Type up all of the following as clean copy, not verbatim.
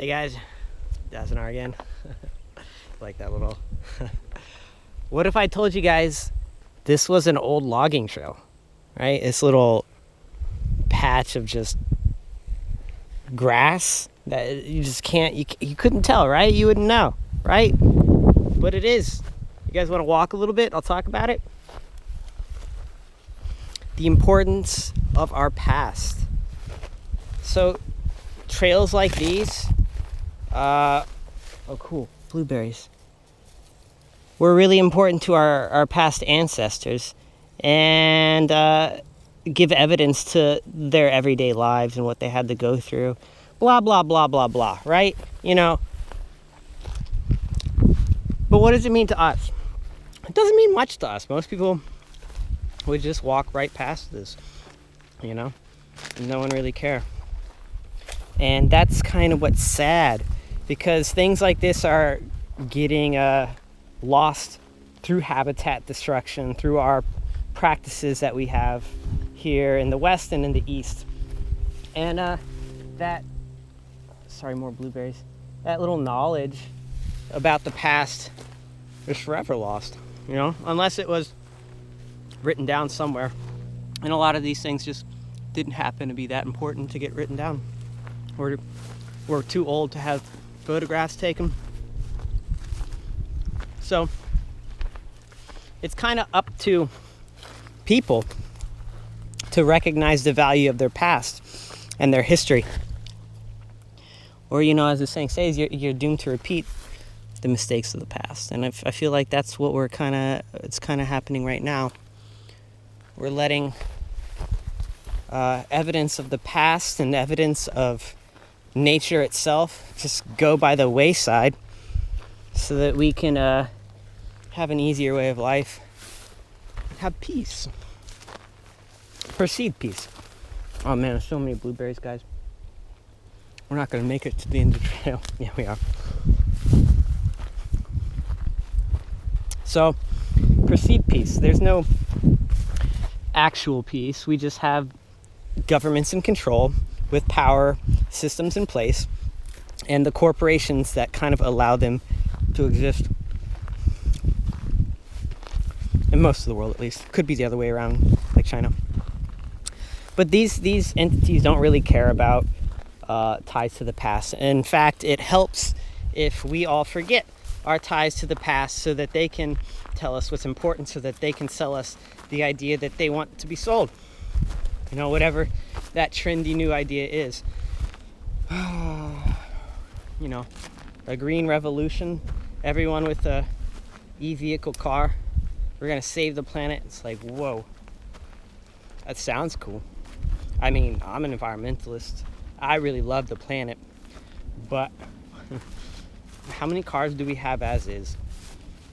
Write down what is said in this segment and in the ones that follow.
Hey guys, Dazinar again. Like that little. What if I told you guys this was an old logging trail, right? This little patch of just grass that you just can't, you couldn't tell, right? You wouldn't know, right? But it is. You guys want to walk a little bit? I'll talk about it. The importance of our past. So trails like these, oh cool, blueberries, were really important to our past ancestors, and give evidence to their everyday lives and what they had to go through, blah blah blah blah blah, right? You know, but what does it mean to us? It doesn't mean much to us. Most people would just walk right past this, you know, no one really care. And that's kind of what's sad, because things like this are getting lost through habitat destruction, through our practices that we have here in the West and in the East. And more blueberries. That little knowledge about the past is forever lost, you know, unless it was written down somewhere. And a lot of these things just didn't happen to be that important to get written down. We're too old to have photographs taken. So it's kind of up to people to recognize the value of their past and their history. Or, you know, as the saying says, you're doomed to repeat the mistakes of the past. And I feel like that's what it's kind of happening right now. We're letting evidence of the past and evidence of nature itself just go by the wayside, so that we can have an easier way of life, have peace, perceived peace. Oh man, there's so many blueberries, guys. We're not going to make it to the end of the trail. Yeah, we are. So, perceived peace. There's no actual peace. We just have governments in control with power systems in place, and the corporations that kind of allow them to exist. In most of the world, at least. Could be the other way around, like China. But these entities don't really care about ties to the past. In fact, it helps if we all forget our ties to the past, so that they can tell us what's important, so that they can sell us the idea that they want to be sold. You know, whatever that trendy new idea is. You know, a green revolution, everyone with a e-vehicle car, we're gonna save the planet. It's like, whoa, that sounds cool. I mean, I'm an environmentalist. I really love the planet, but how many cars do we have as is?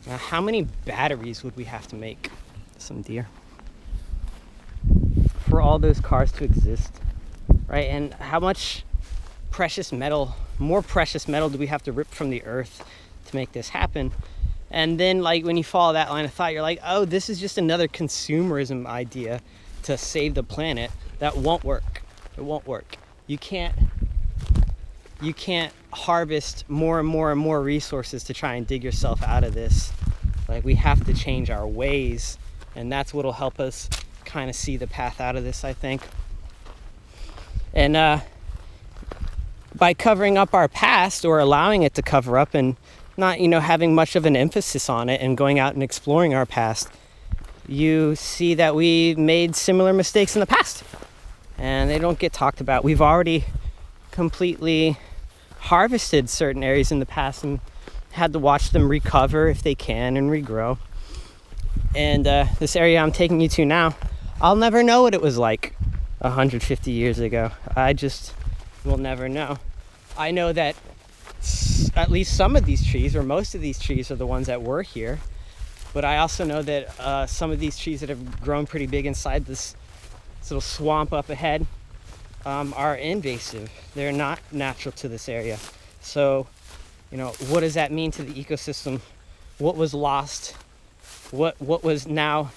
How many batteries would we have to make? Some deer. For all those cars to exist, right? And how much precious metal, more precious metal, do we have to rip from the earth to make this happen? And then, like, when you follow that line of thought, you're like, oh, this is just another consumerism idea to save the planet. That won't work. It won't work. You can't harvest more and more and more resources to try and dig yourself out of this. Like, we have to change our ways, and that's what'll help us kind of see the path out of this, I think. And by covering up our past, or allowing it to cover up, and not, you know, having much of an emphasis on it and going out and exploring our past, you see that we made similar mistakes in the past, and they don't get talked about. We've already completely harvested certain areas in the past and had to watch them recover if they can and regrow. And this area I'm taking you to now, I'll never know what it was like 150 years ago. I just will never know. I know that at least some of these trees, or most of these trees, are the ones that were here. But I also know that some of these trees that have grown pretty big inside this little swamp up ahead are invasive. They're not natural to this area. So, you know, what does that mean to the ecosystem? What was lost? What was now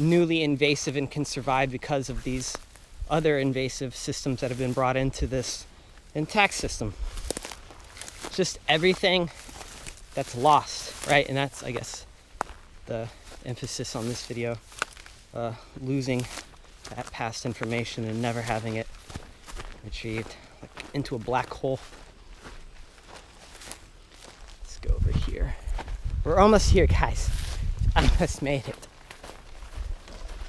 newly invasive and can survive because of these other invasive systems that have been brought into this intact system? just everything that's lost, right? And that's, I guess, the emphasis on this video, losing that past information and never having it retrieved, like into a black hole. Let's go over here. We're almost here, guys. Almost made it.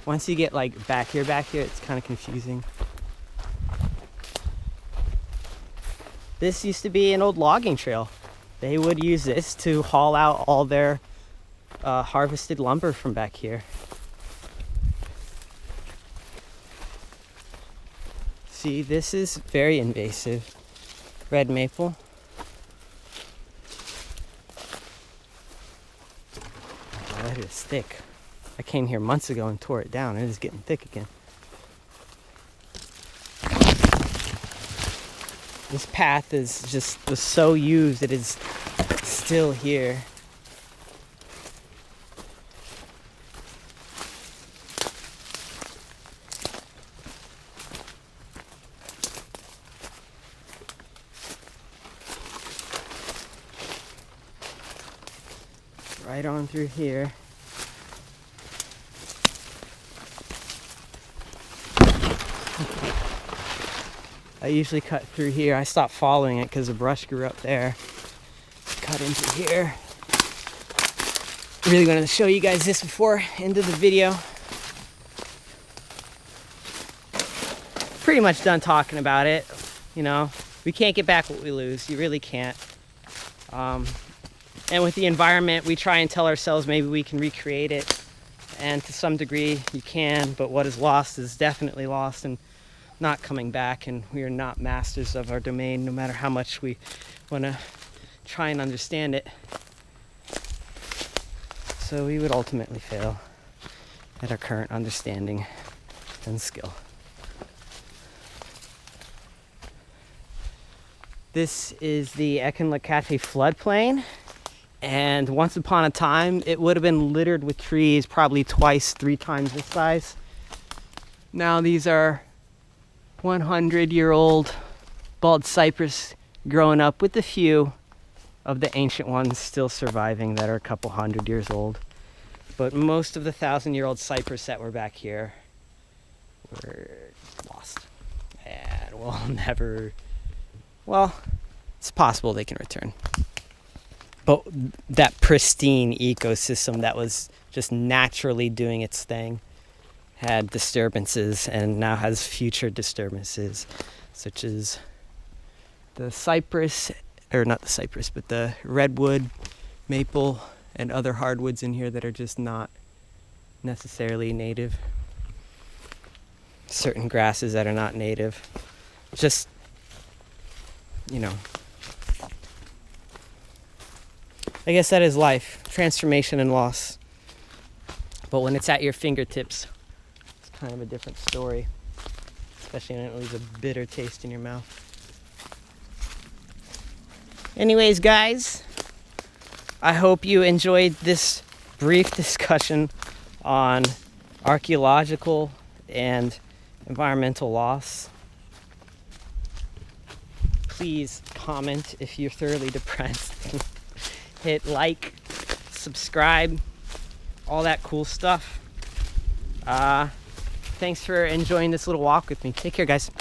Once you get like back here, it's kind of confusing. This used to be an old logging trail. They would use this to haul out all their harvested lumber from back here. See, this is very invasive. Red maple. Oh, that is thick. I came here months ago and tore it down. It is getting thick again. This path was so used, it is still here. Right on through here. I usually cut through here. I stopped following it because the brush grew up there. Cut into here. Really wanted to show you guys this before end of the video. Pretty much done talking about it. You know, we can't get back what we lose. You really can't. And with the environment, we try and tell ourselves maybe we can recreate it. And to some degree, you can, but what is lost is definitely lost and not coming back, and we are not masters of our domain, no matter how much we want to try and understand it. So we would ultimately fail at our current understanding and skill. This is the Ekanlakatche floodplain, and once upon a time it would have been littered with trees, probably twice, 3 times this size. Now these are 100-year-old bald cypress growing up, with a few of the ancient ones still surviving that are a couple 100 years old. But most of the 1,000-year-old cypress that were back here were lost. And we'll never, well, it's possible they can return. But that pristine ecosystem that was just naturally doing its thing had disturbances, and now has future disturbances, such as the cypress, or not the cypress, but the redwood, maple, and other hardwoods in here that are just not necessarily native. Certain grasses that are not native. Just, you know, I guess that is life, transformation and loss. But when it's at your fingertips, kind of a different story, especially when it leaves a bitter taste in your mouth. Anyways, guys, I hope you enjoyed this brief discussion on archaeological and environmental loss. Please comment if you're thoroughly depressed. Hit like, subscribe, all that cool stuff. Thanks for enjoying this little walk with me. Take care, guys.